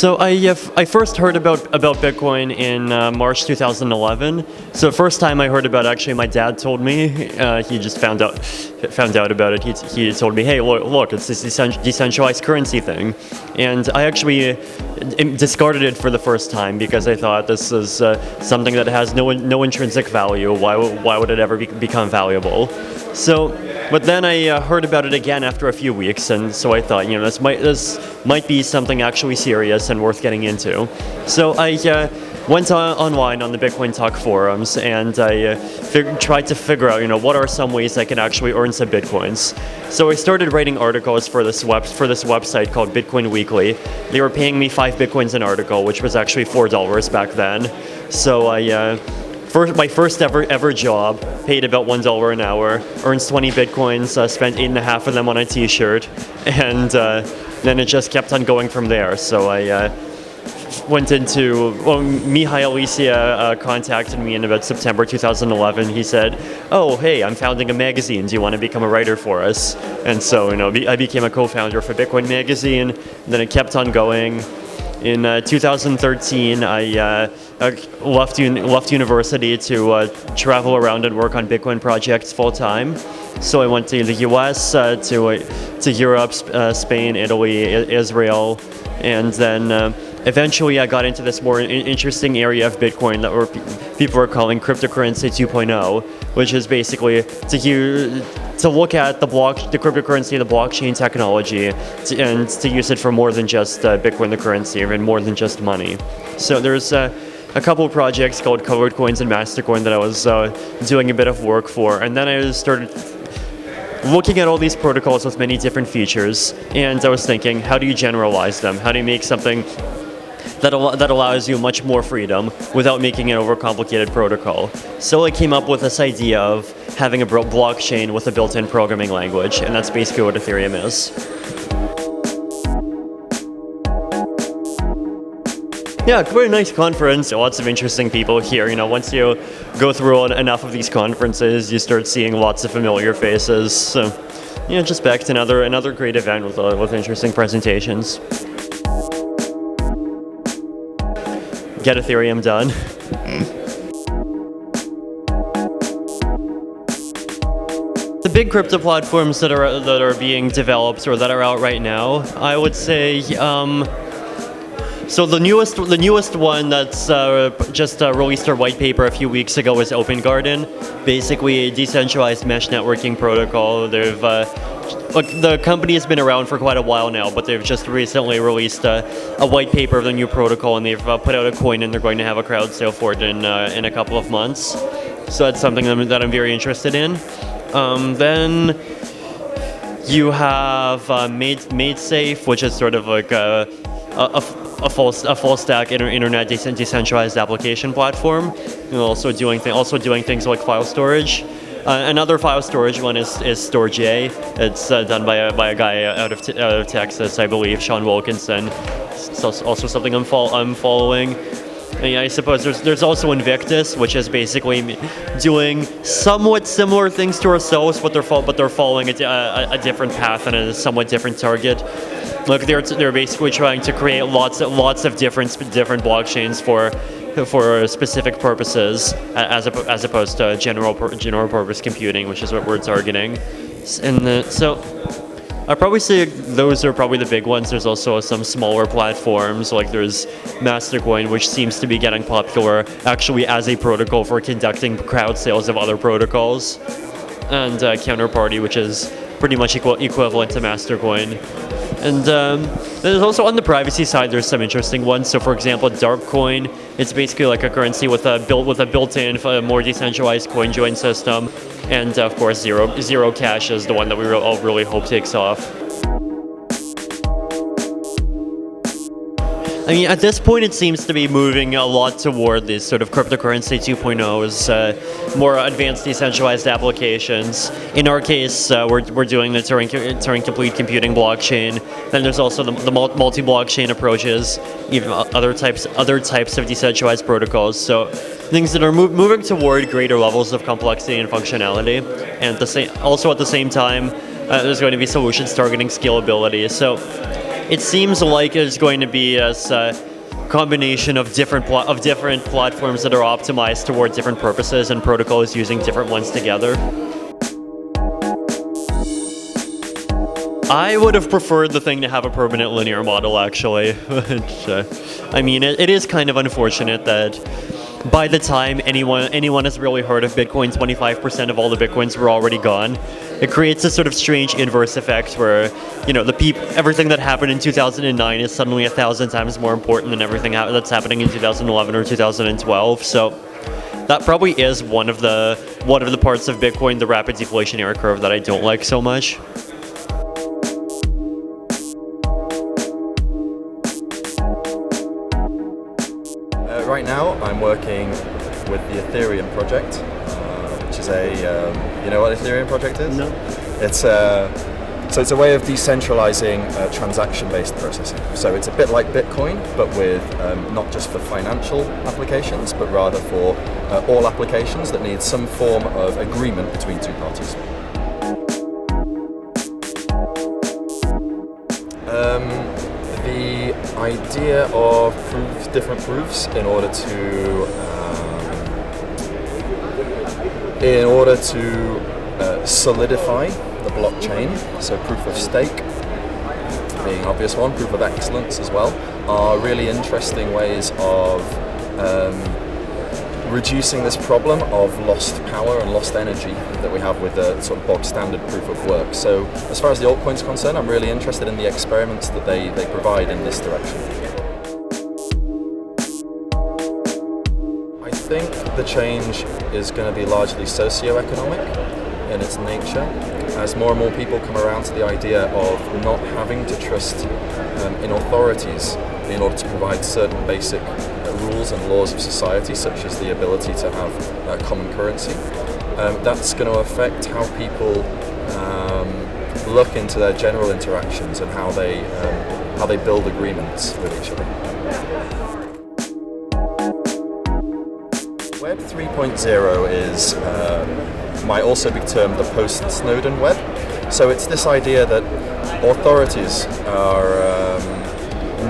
So I first heard about Bitcoin in March 2011. So the first time I heard about it, actually, my dad told me. He just found out about it. He told me, hey, look, it's this decentralized currency thing, and I actually discarded it for the first time because I thought this is something that has no intrinsic value. Why would it ever become valuable? So, but then I heard about it again after a few weeks, and so I thought, this might be something actually serious and worth getting into. So I went online on the Bitcoin Talk forums, and I tried to figure out, what are some ways I can actually earn some Bitcoins. So I started writing articles for this website called Bitcoin Weekly. They were paying me 5 Bitcoins an article, which was actually $4 back then. So my first ever job, paid about $1 an hour, earns 20 Bitcoins, spent 8.5 of them on a t-shirt, and then it just kept on going from there. So I went into, Mihai Alicia contacted me in about September 2011. He said, oh, hey, I'm founding a magazine. Do you want to become a writer for us? And so, I became a co-founder for Bitcoin Magazine, and then it kept on going. In 2013, I left university to travel around and work on Bitcoin projects full time. So I went to the U.S., to Europe, Spain, Italy, Israel, and then eventually I got into this more interesting area of Bitcoin that people are calling cryptocurrency 2.0, which is basically to look at the cryptocurrency, the blockchain technology, and to use it for more than just Bitcoin, the currency, or even more than just money. So there's a couple of projects called Colored Coins and Mastercoin that I was doing a bit of work for, and then I started looking at all these protocols with many different features, and I was thinking, how do you generalize them? How do you make something that allows you much more freedom without making an overcomplicated protocol? So I came up with this idea of having a blockchain with a built-in programming language, and that's basically what Ethereum is. Yeah, quite a nice conference. Lots of interesting people here. Once you go through enough of these conferences, you start seeing lots of familiar faces. So, just back to another great event with interesting presentations. Get Ethereum done. The big crypto platforms that are being developed or that are out right now, I would say. So the newest one that's just released their white paper a few weeks ago is Open Garden, basically a decentralized mesh networking protocol. The company has been around for quite a while now, but they've just recently released a white paper of the new protocol, and they've put out a coin, and they're going to have a crowd sale for it in a couple of months. So that's something that I'm very interested in. Then you have MadeSafe, which is sort of like a full stack internet decentralized application platform, and also doing things like file storage. Another file storage one is Storj. It's done by a guy out of Texas, I believe, Sean Wilkinson. It's also something I'm following. And I suppose there's also Invictus, which is basically doing somewhat similar things to ourselves, but they're following a different path and a somewhat different target. Look, they're basically trying to create lots of different blockchains for specific purposes, as opposed to general purpose computing, which is what we're targeting. And so I'd probably say those are probably the big ones. There's also some smaller platforms, like there's Mastercoin, which seems to be getting popular actually as a protocol for conducting crowd sales of other protocols, and Counterparty, which is pretty much equivalent to Mastercoin. And there's also, on the privacy side, there's some interesting ones. So for example, Darkcoin, it's basically like a currency with a built-in, more decentralized coin join system. And of course, Zero Cash is the one that we all really hope takes off. I mean, at this point, it seems to be moving a lot toward these sort of cryptocurrency 2.0s, more advanced decentralized applications. In our case, we're doing the Turing complete computing blockchain. Then there's also the multi-blockchain approaches, even other types of decentralized protocols. So things that are moving toward greater levels of complexity and functionality, and also at the same time, there's going to be solutions targeting scalability. So it seems like it's going to be a combination of different platforms that are optimized toward different purposes and protocols using different ones together. I would have preferred the thing to have a permanent linear model, actually. I mean, it is kind of unfortunate that by the time anyone has really heard of Bitcoin, 25% of all the Bitcoins were already gone. It creates a sort of strange inverse effect where, you know, everything that happened in 2009 is suddenly 1,000 times more important than everything that's happening in 2011 or 2012. So that probably is one of the parts of Bitcoin, the rapid deflationary curve, that I don't like so much. Right now, I'm working with the Ethereum project, which is you know what Ethereum project is? No. It's a way of decentralizing transaction-based processing. So it's a bit like Bitcoin, but with not just for financial applications, but rather for all applications that need some form of agreement between two parties. The idea of different proofs in order to solidify the blockchain, so proof of stake being an obvious one, proof of excellence as well, are really interesting ways of reducing this problem of lost power and lost energy that we have with the sort of bog standard proof of work. So as far as the altcoins are concerned, I'm really interested in the experiments that they provide in this direction. I think the change is going to be largely socio-economic in its nature, as more and more people come around to the idea of not having to trust in authorities in order to provide certain basic rules and laws of society, such as the ability to have common currency. That's going to affect how people look into their general interactions and how they build agreements with each other. Web 3.0 is might also be termed the post-Snowden web. So it's this idea that authorities are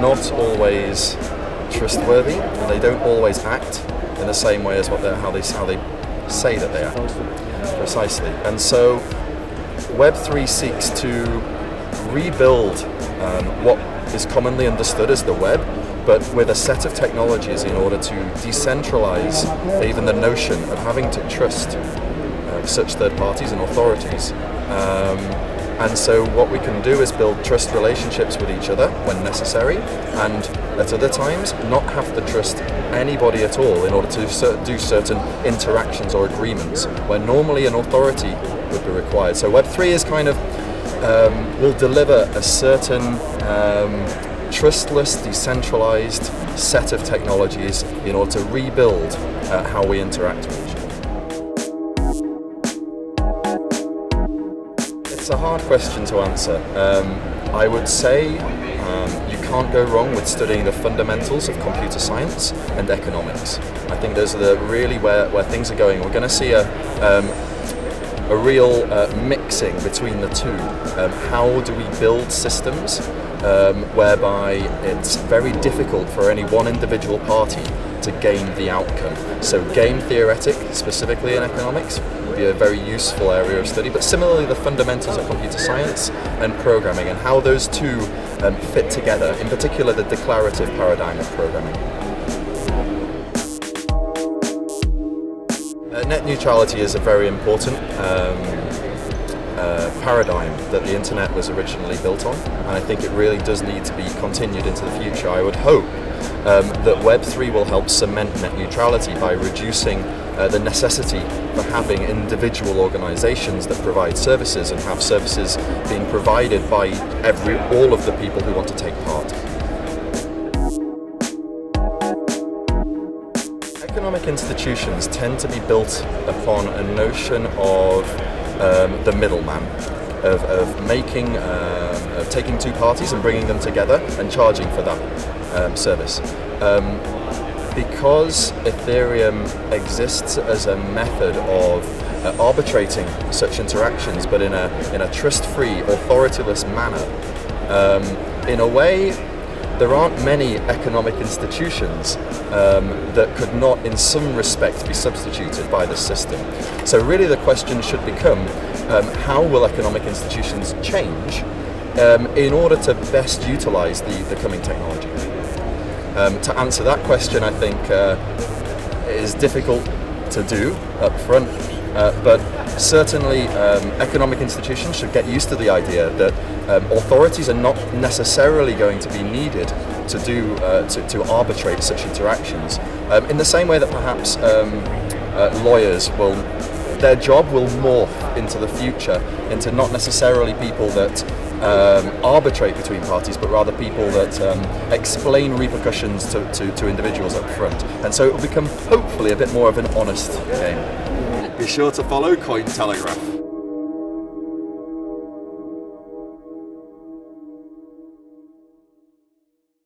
not always trustworthy, and they don't always act in the same way as how they say that they act. Precisely. And so Web3 seeks to rebuild what is commonly understood as the web, but with a set of technologies in order to decentralize even the notion of having to trust such third parties and authorities. And so what we can do is build trust relationships with each other when necessary, and at other times not have to trust anybody at all in order to do certain interactions or agreements where normally an authority would be required. So Web3 is kind of will deliver a certain trustless, decentralized set of technologies in order to rebuild how we interact with each other. It's a hard question to answer. I would say you can't go wrong with studying the fundamentals of computer science and economics. I think those are really where things are going. We're going to see a real mixing between the two. How do we build systems whereby it's very difficult for any one individual party to gain the outcome? So game theoretic, specifically in economics, would be a very useful area of study, but similarly the fundamentals of computer science and programming and how those two fit together, in particular the declarative paradigm of programming. Net neutrality is a very important paradigm that the internet was originally built on, and I think it really does need to be continued into the future. I would hope that Web3 will help cement net neutrality by reducing the necessity for having individual organizations that provide services and have services being provided by all of the people who want to take part. Economic institutions tend to be built upon a notion of the middleman, of taking two parties and bringing them together and charging for that service. Because Ethereum exists as a method of arbitrating such interactions, but in a trust-free, authorityless manner, in a way, there aren't many economic institutions that could not, in some respect, be substituted by this system. So really the question should become, how will economic institutions change in order to best utilize the coming technology? To answer that question, I think it is difficult to do up front, but certainly economic institutions should get used to the idea that authorities are not necessarily going to be needed to do to arbitrate such interactions. In the same way that perhaps lawyers will, their job will morph into the future into not necessarily people that arbitrate between parties, but rather people that explain repercussions to individuals up front. And so it will become hopefully a bit more of an honest game. Be sure to follow Cointelegraph.